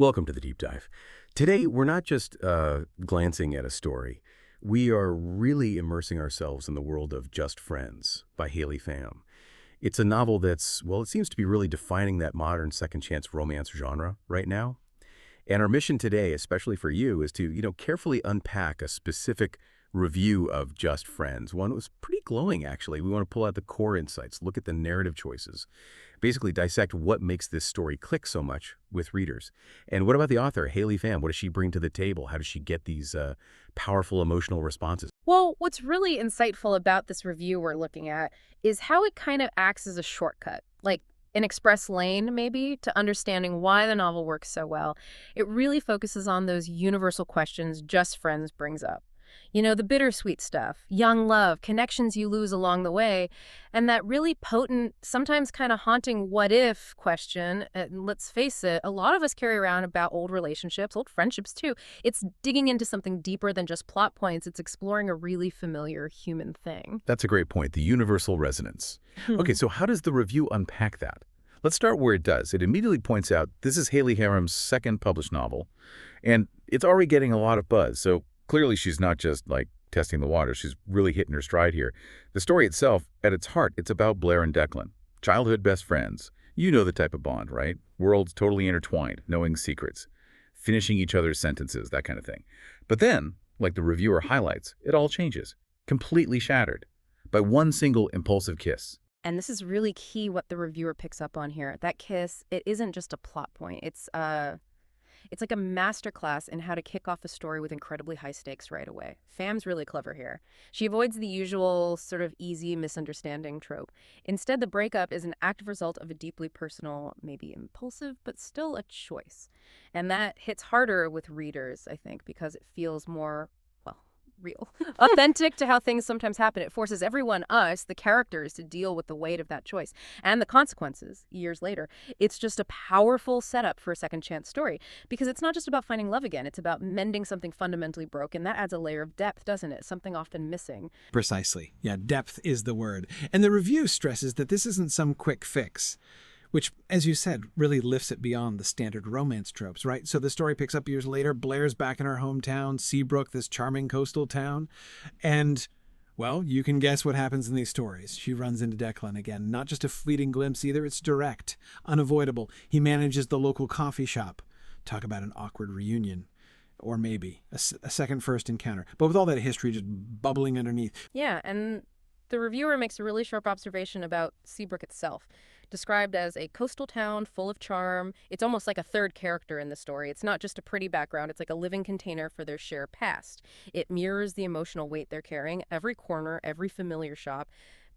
Welcome to the Deep Dive. Today, we're not just glancing at a story. We are really immersing ourselves in the world of Just Friends by Haley Pham. It's a novel that's, well, it seems to be really defining that modern second chance romance genre right now. And our mission today, especially for you, is to, carefully unpack a specific review of Just Friends. One that was pretty glowing, actually. We want to pull out the core insights, look at the narrative choices, basically dissect what makes this story click so much with readers. And what about the author, Haley Pham? What does she bring to the table? How does she get these powerful emotional responses? Well, what's really insightful about this review we're looking at is how it kind of acts as a shortcut, like an express lane, maybe, to understanding why the novel works so well. It really focuses on those universal questions Just Friends brings up. You know, the bittersweet stuff, young love, connections you lose along the way, and that really potent, sometimes kind of haunting what if question. And let's face it, a lot of us carry around about old relationships, old friendships too. It's digging into something deeper than just plot points. It's exploring a really familiar human thing. That's a great point, the universal resonance. Okay, so how does the review unpack that? Let's start where it does. It immediately points out this is Haley Pham's second published novel, and it's already getting a lot of buzz, so clearly she's not just, testing the water. She's really hitting her stride here. The story itself, at its heart, it's about Blair and Declan, childhood best friends. You know the type of bond, right? Worlds totally intertwined, knowing secrets, finishing each other's sentences, that kind of thing. But then, like the reviewer highlights, it all changes, completely shattered by one single impulsive kiss. And this is really key what the reviewer picks up on here. That kiss, it isn't just a plot point. It's like a masterclass in how to kick off a story with incredibly high stakes right away. Pham's really clever here. She avoids the usual sort of easy misunderstanding trope. Instead, the breakup is an active result of a deeply personal, maybe impulsive, but still a choice. And that hits harder with readers, I think, because it feels more, well, real, authentic to how things sometimes happen. It forces everyone, us, the characters, to deal with the weight of that choice and the consequences years later. It's just a powerful setup for a second chance story because it's not just about finding love again. It's about mending something fundamentally broken. That adds a layer of depth, doesn't it? Something often missing. Precisely. Yeah, depth is the word. And the review stresses that this isn't some quick fix, which, as you said, really lifts it beyond the standard romance tropes, right? So the story picks up years later. Blair's back in her hometown, Seabrook, this charming coastal town. And, well, you can guess what happens in these stories. She runs into Declan again. Not just a fleeting glimpse either. It's direct, unavoidable. He manages the local coffee shop. Talk about an awkward reunion. Or maybe a second first encounter. But with all that history just bubbling underneath. Yeah, and the reviewer makes a really sharp observation about Seabrook itself. Described as a coastal town full of charm. It's almost like a third character in the story. It's not just a pretty background. It's like a living container for their shared past. It mirrors the emotional weight they're carrying, every corner, every familiar shop,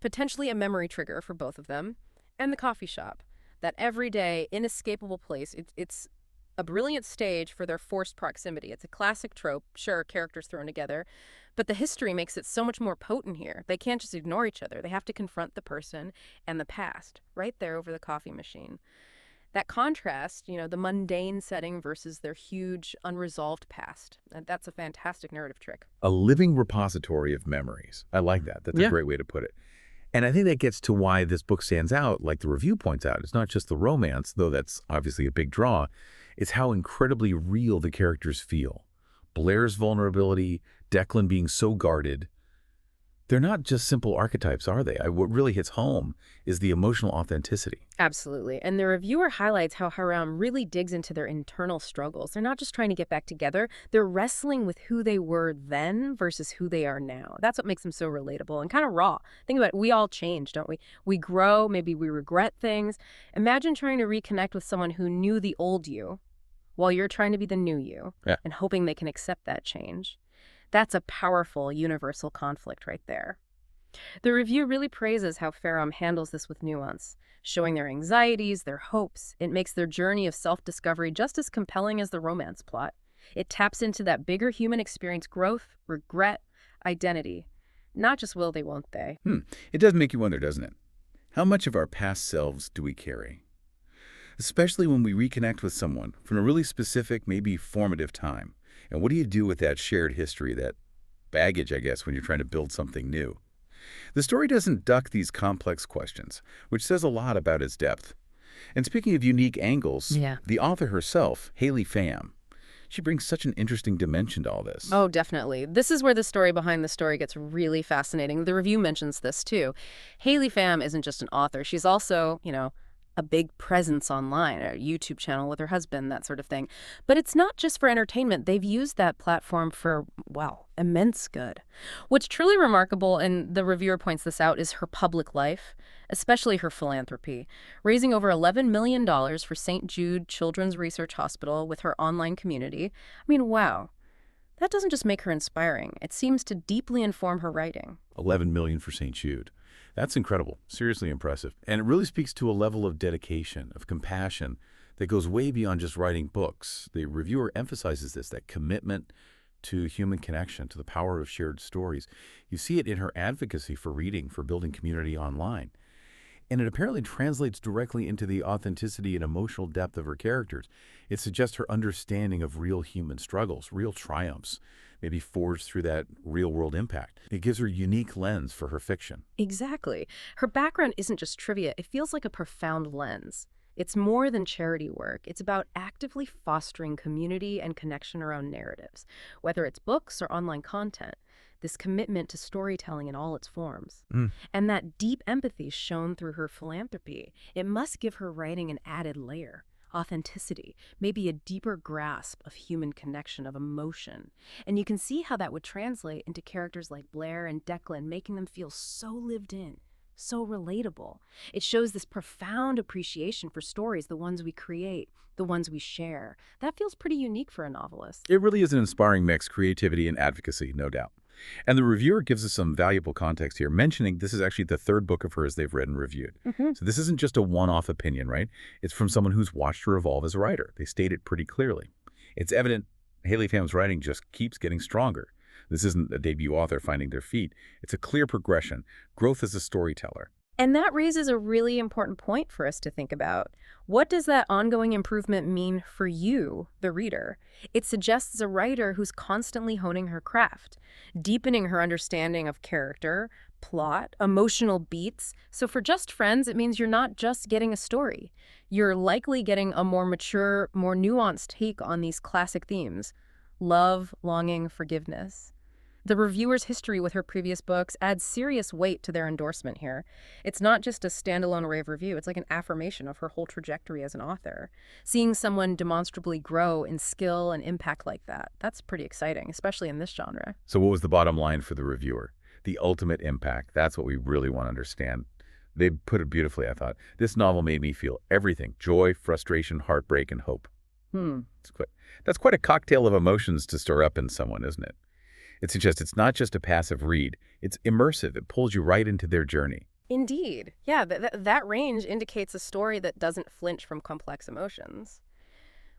potentially a memory trigger for both of them, and the coffee shop, that everyday, inescapable place. It's a brilliant stage for their forced proximity. It's a classic trope, sure, characters thrown together, but the history makes it so much more potent here. They can't just ignore each other. They have to confront the person and the past right there over the coffee machine. That contrast, the mundane setting versus their huge, unresolved past. And that's a fantastic narrative trick. A living repository of memories. I like that. That's a great way to put it. And I think that gets to why this book stands out, like the review points out. It's not just the romance, though that's obviously a big draw. It's how incredibly real the characters feel. Blair's vulnerability, Declan being so guarded. They're not just simple archetypes, are they? What really hits home is the emotional authenticity. Absolutely. And the reviewer highlights how Haram really digs into their internal struggles. They're not just trying to get back together. They're wrestling with who they were then versus who they are now. That's what makes them so relatable and kind of raw. Think about it. We all change, don't we? We grow. Maybe we regret things. Imagine trying to reconnect with someone who knew the old you while you're trying to be the new you and hoping they can accept that change. That's a powerful universal conflict right there. The review really praises how Pham handles this with nuance, showing their anxieties, their hopes. It makes their journey of self-discovery just as compelling as the romance plot. It taps into that bigger human experience, growth, regret, identity. Not just will they, won't they. It does make you wonder, doesn't it? How much of our past selves do we carry? Especially when we reconnect with someone from a really specific, maybe formative time. And what do you do with that shared history, that baggage, I guess, when you're trying to build something new? The story doesn't duck these complex questions, which says a lot about its depth. And speaking of unique angles, Yeah. the author herself, Haley Pham, she brings such an interesting dimension to all this. Oh, definitely. This is where the story behind the story gets really fascinating. The review mentions this, too. Haley Pham isn't just an author. She's also, a big presence online, a YouTube channel with her husband, that sort of thing. But it's not just for entertainment. They've used that platform for, well, immense good. What's truly remarkable, and the reviewer points this out, is her public life, especially her philanthropy. Raising over $11 million for St. Jude Children's Research Hospital with her online community. I mean, wow. That doesn't just make her inspiring. It seems to deeply inform her writing. 11 million for St. Jude. That's incredible, seriously impressive. And it really speaks to a level of dedication, of compassion, that goes way beyond just writing books. The reviewer emphasizes this, that commitment to human connection, to the power of shared stories. You see it in her advocacy for reading, for building community online. And it apparently translates directly into the authenticity and emotional depth of her characters. It suggests her understanding of real human struggles, real triumphs, maybe forged through that real-world impact. It gives her a unique lens for her fiction. Exactly. Her background isn't just trivia. It feels like a profound lens. It's more than charity work. It's about actively fostering community and connection around narratives, whether it's books or online content. This commitment to storytelling in all its forms. And that deep empathy shown through her philanthropy. It must give her writing an added layer. Authenticity, maybe a deeper grasp of human connection, of emotion. And you can see how that would translate into characters like Blair and Declan, making them feel so lived in, so relatable. It shows this profound appreciation for stories, the ones we create, the ones we share. That feels pretty unique for a novelist. It really is an inspiring mix, creativity and advocacy, no doubt. And the reviewer gives us some valuable context here, mentioning this is actually the third book of hers they've read and reviewed. So this isn't just a one-off opinion, right? It's from someone who's watched her evolve as a writer. They state it pretty clearly. It's evident Haley Pham's writing just keeps getting stronger. This isn't a debut author finding their feet. It's a clear progression, growth as a storyteller. And that raises a really important point for us to think about. What does that ongoing improvement mean for you, the reader? It suggests a writer who's constantly honing her craft, deepening her understanding of character, plot, emotional beats. So for Just Friends, it means you're not just getting a story. You're likely getting a more mature, more nuanced take on these classic themes: love, longing, forgiveness. The reviewer's history with her previous books adds serious weight to their endorsement here. It's not just a standalone rave review, it's like an affirmation of her whole trajectory as an author. Seeing someone demonstrably grow in skill and impact like that, that's pretty exciting, especially in this genre. So what was the bottom line for the reviewer? The ultimate impact. That's what we really want to understand. They put it beautifully, I thought. This novel made me feel everything: joy, frustration, heartbreak, and hope. That's quite a cocktail of emotions to stir up in someone, isn't it? It suggests it's not just a passive read. It's immersive. It pulls you right into their journey. Indeed. Yeah, that range indicates a story that doesn't flinch from complex emotions,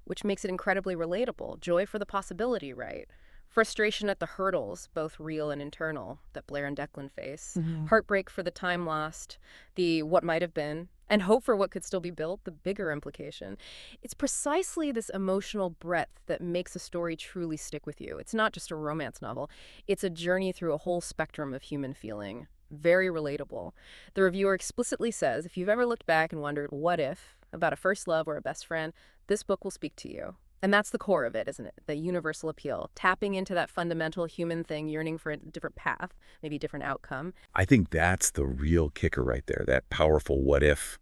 which makes it incredibly relatable. Joy for the possibility, right? Frustration at the hurdles, both real and internal, that Blair and Declan face. Heartbreak for the time lost, the what might have been, and hope for what could still be built, the bigger implication. It's precisely this emotional breadth that makes a story truly stick with you. It's not just a romance novel. It's a journey through a whole spectrum of human feeling. Very relatable. The reviewer explicitly says, if you've ever looked back and wondered, what if, about a first love or a best friend, this book will speak to you. And that's the core of it, isn't it? The universal appeal, tapping into that fundamental human thing, yearning for a different path, maybe a different outcome. I think that's the real kicker right there, that powerful what if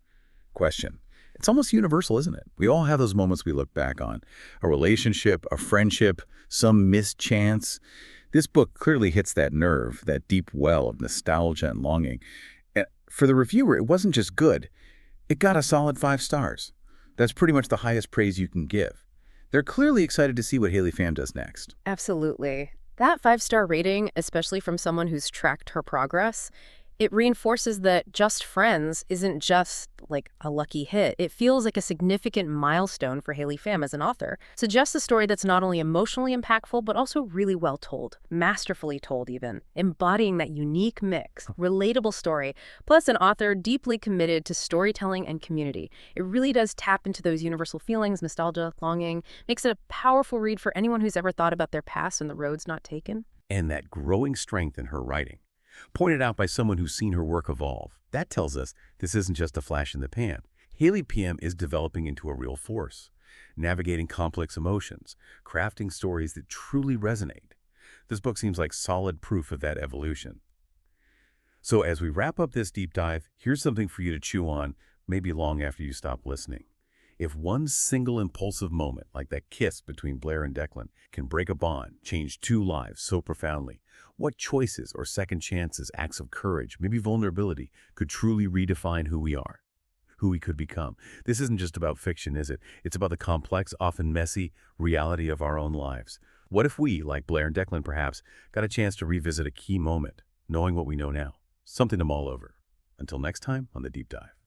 question. It's almost universal, isn't it? We all have those moments we look back on. A relationship, a friendship, some missed chance. This book clearly hits that nerve, that deep well of nostalgia and longing. And for the reviewer, it wasn't just good. It got a solid 5 stars. That's pretty much the highest praise you can give. They're clearly excited to see what Haley Pham does next. Absolutely. That 5-star rating, especially from someone who's tracked her progress, it reinforces that Just Friends isn't just like a lucky hit. It feels like a significant milestone for Haley Pham as an author. Suggests a story that's not only emotionally impactful, but also really well told, masterfully told even, embodying that unique mix, relatable story, plus an author deeply committed to storytelling and community. It really does tap into those universal feelings, nostalgia, longing, makes it a powerful read for anyone who's ever thought about their past and the roads not taken. And that growing strength in her writing, pointed out by someone who's seen her work evolve. That tells us this isn't just a flash in the pan. Haley Pham is developing into a real force, navigating complex emotions, crafting stories that truly resonate. This book seems like solid proof of that evolution. So as we wrap up this deep dive, here's something for you to chew on, maybe long after you stop listening. If one single impulsive moment, like that kiss between Blair and Declan, can break a bond, change two lives so profoundly, what choices or second chances, acts of courage, maybe vulnerability, could truly redefine who we are, who we could become? This isn't just about fiction, is it? It's about the complex, often messy, reality of our own lives. What if we, like Blair and Declan perhaps, got a chance to revisit a key moment, knowing what we know now? Something to mull over. Until next time on The Deep Dive.